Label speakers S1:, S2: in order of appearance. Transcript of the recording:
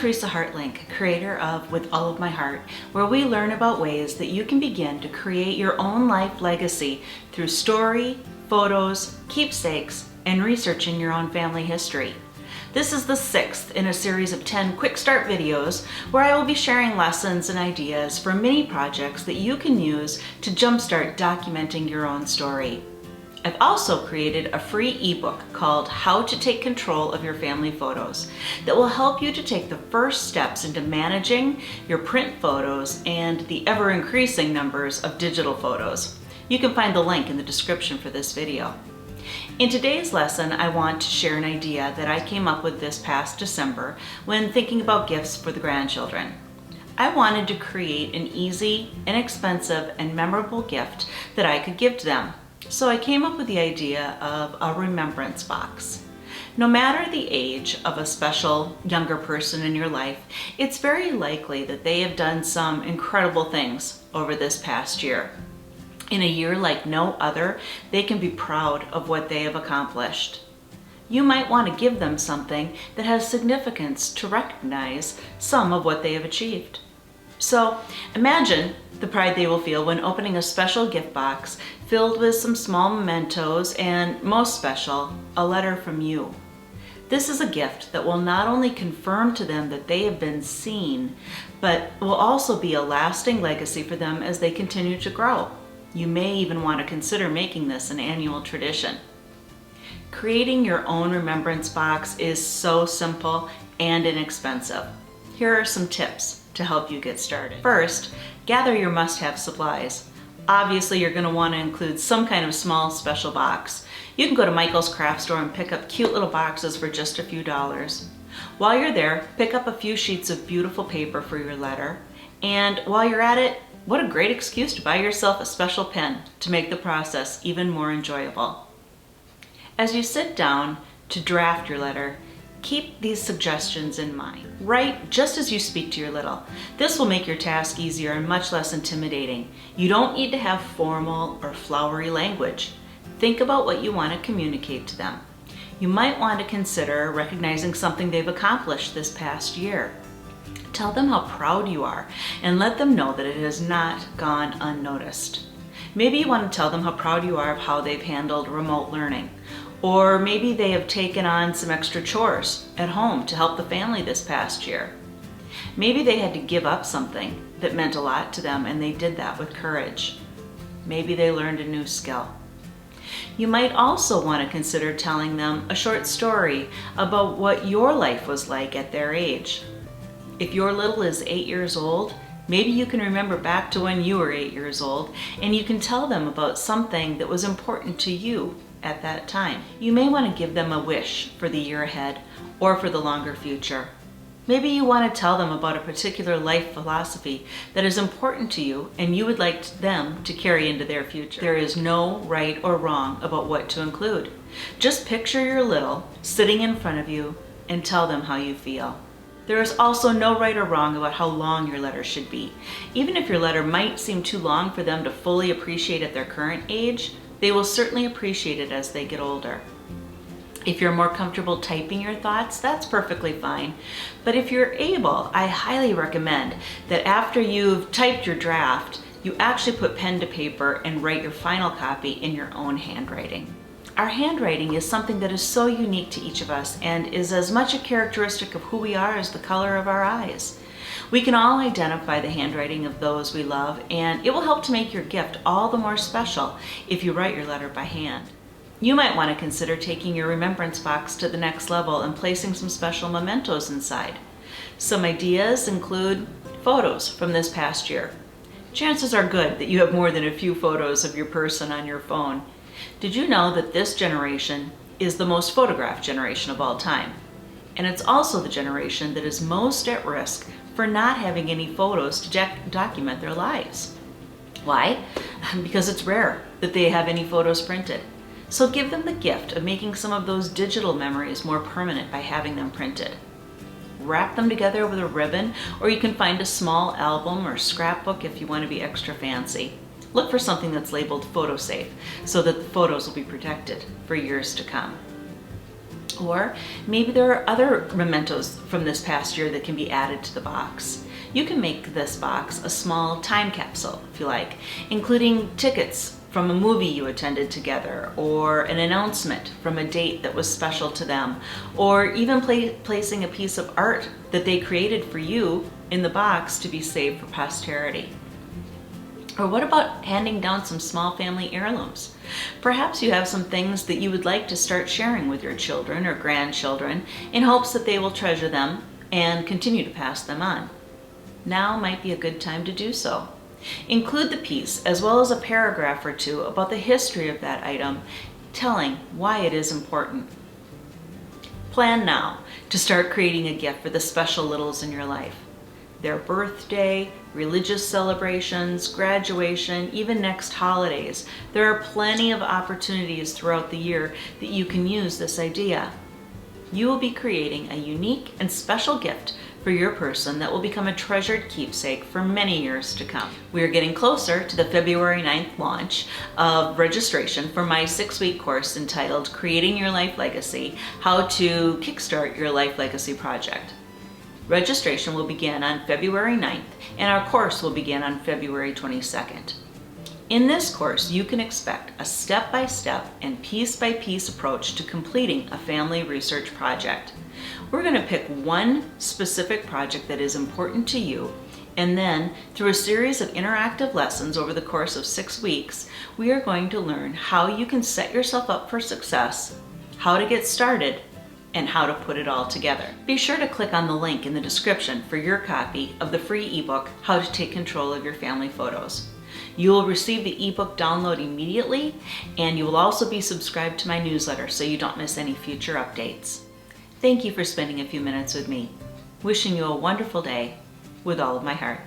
S1: Teresa Hartlink, creator of With All of My Heart, where we learn about ways that you can begin to create your own life legacy through story, photos, keepsakes, and researching your own family history. This is the 6th in a series of 10 quick start videos where I will be sharing lessons and ideas for mini projects that you can use to jumpstart documenting your own story. I've also created a free ebook called How to Take Control of Your Family Photos that will help you to take the first steps into managing your print photos and the ever-increasing numbers of digital photos. You can find the link in the description for this video. In today's lesson, I want to share an idea that I came up with this past December when thinking about gifts for the grandchildren. I wanted to create an easy, inexpensive, and memorable gift that I could give to them. So I came up with the idea of a remembrance box. No matter the age of a special younger person in your life, it's very likely that they have done some incredible things over this past year. In a year like no other, they can be proud of what they have accomplished. You might want to give them something that has significance to recognize some of what they have achieved. So imagine the pride they will feel when opening a special gift box filled with some small mementos and, most special, a letter from you. This is a gift that will not only confirm to them that they have been seen, but will also be a lasting legacy for them as they continue to grow. You may even want to consider making this an annual tradition. Creating your own remembrance box is so simple and inexpensive. Here are some tips to help you get started. First, gather your must-have supplies. Obviously, you're going to want to include some kind of small special box. You can go to Michael's craft store and pick up cute little boxes for just a few dollars. While you're there, pick up a few sheets of beautiful paper for your letter. And while you're at it, what a great excuse to buy yourself a special pen to make the process even more enjoyable. As you sit down to draft your letter, keep these suggestions in mind. Write just as you speak to your little. This will make your task easier and much less intimidating. You don't need to have formal or flowery language. Think about what you want to communicate to them. You might want to consider recognizing something they've accomplished this past year. Tell them how proud you are and let them know that it has not gone unnoticed. Maybe you want to tell them how proud you are of how they've handled remote learning. Or maybe they have taken on some extra chores at home to help the family this past year. Maybe they had to give up something that meant a lot to them and they did that with courage. Maybe they learned a new skill. You might also want to consider telling them a short story about what your life was like at their age. If your little is 8 years old, maybe you can remember back to when you were 8 years old and you can tell them about something that was important to you at that time. You may want to give them a wish for the year ahead or for the longer future. Maybe you want to tell them about a particular life philosophy that is important to you and you would like them to carry into their future. There is no right or wrong about what to include. Just picture your little sitting in front of you and tell them how you feel. There is also no right or wrong about how long your letter should be. Even if your letter might seem too long for them to fully appreciate at their current age, they will certainly appreciate it as they get older. If you're more comfortable typing your thoughts, that's perfectly fine. But if you're able, I highly recommend that after you've typed your draft, you actually put pen to paper and write your final copy in your own handwriting. Our handwriting is something that is so unique to each of us and is as much a characteristic of who we are as the color of our eyes. We can all identify the handwriting of those we love, and it will help to make your gift all the more special if you write your letter by hand. You might want to consider taking your remembrance box to the next level and placing some special mementos inside. Some ideas include photos from this past year. Chances are good that you have more than a few photos of your person on your phone. Did you know that this generation is the most photographed generation of all time? And it's also the generation that is most at risk for not having any photos to document their lives. Why? Because it's rare that they have any photos printed. So give them the gift of making some of those digital memories more permanent by having them printed. Wrap them together with a ribbon, or you can find a small album or scrapbook if you want to be extra fancy. Look for something that's labeled photo safe so that the photos will be protected for years to come. Or maybe there are other mementos from this past year that can be added to the box. You can make this box a small time capsule, if you like, including tickets from a movie you attended together, or an announcement from a date that was special to them, or even placing a piece of art that they created for you in the box to be saved for posterity. Or what about handing down some small family heirlooms? Perhaps you have some things that you would like to start sharing with your children or grandchildren in hopes that they will treasure them and continue to pass them on. Now might be a good time to do so. Include the piece as well as a paragraph or two about the history of that item, telling why it is important. Plan now to start creating a gift for the special littles in your life. Their birthday, religious celebrations, graduation, even next holidays. There are plenty of opportunities throughout the year that you can use this idea. You will be creating a unique and special gift for your person that will become a treasured keepsake for many years to come. We are getting closer to the February 9th launch of registration for my 6-week course entitled Creating Your Life Legacy: How to Kickstart Your Life Legacy Project. Registration will begin on February 9th, and our course will begin on February 22nd. In this course, you can expect a step-by-step and piece-by-piece approach to completing a family research project. We're going to pick one specific project that is important to you, and then through a series of interactive lessons over the course of 6 weeks, we are going to learn how you can set yourself up for success, how to get started, and how to put it all together. Be sure to click on the link in the description for your copy of the free ebook, How to Take Control of Your Family Photos. You will receive the ebook download immediately, and you will also be subscribed to my newsletter so you don't miss any future updates. Thank you for spending a few minutes with me. Wishing you a wonderful day with all of my heart.